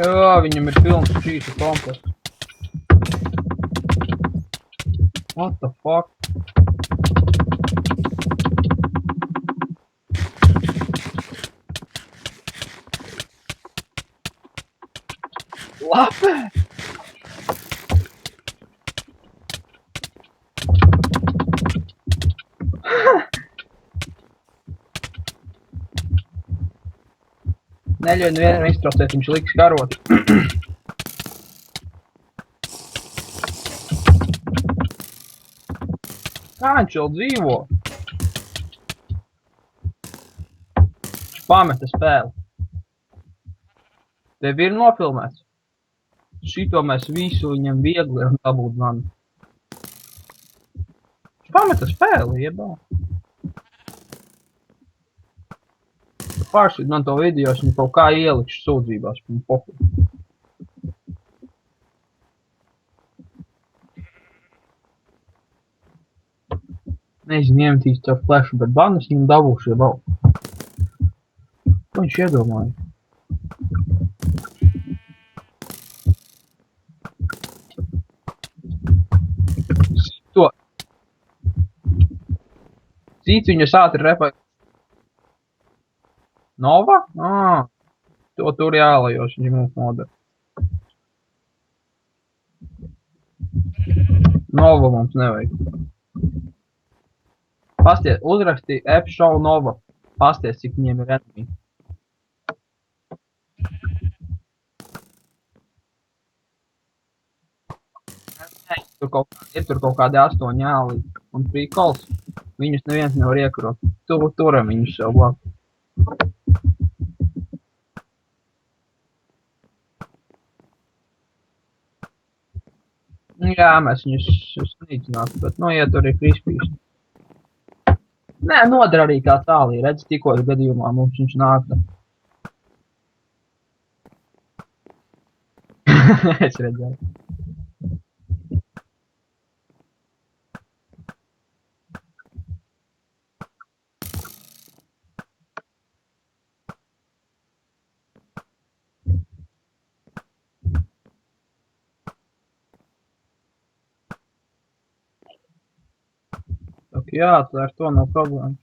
Jā, viņam ir pilns šīs komplekts. What the fuck? Labi! Neļauj nevienam iztraucēt, viņš liks karot. Kā viņš vēl dzīvo? Viņš pameta spēli. Tev ir nofilmēts. Šito mēs visu viņam viegli varam dabūt mani. Viņš pameta spēli, jebā. Pāršķiet man to video, es viņu kaut kā ielikšu sūdzībās, viņu poku. Nezinu, iemetīs caur flešu, bet banas viņam dabūšu, jebā. Ko viņš iedomāja? To. Cīts viņu ātri repēt. Nova? To tur jālajos, viņš mums nodara. Nova mums nevajag. Pasties, uzrakstīja F-show Nova. Pasties, cik viņiem ir enemy. Ir tur kaut kādi 8 āli un prikols. Viņus neviens nevar iekarot. Turam viņus sev blakus. Jā, mēs viņus snīcinātu, bet noiet arī krispīs. Nē, nodara arī kā tālī, redz, tikko gadījumā mums viņš nāk. Es redzēju. Jā, ar to nav problēma.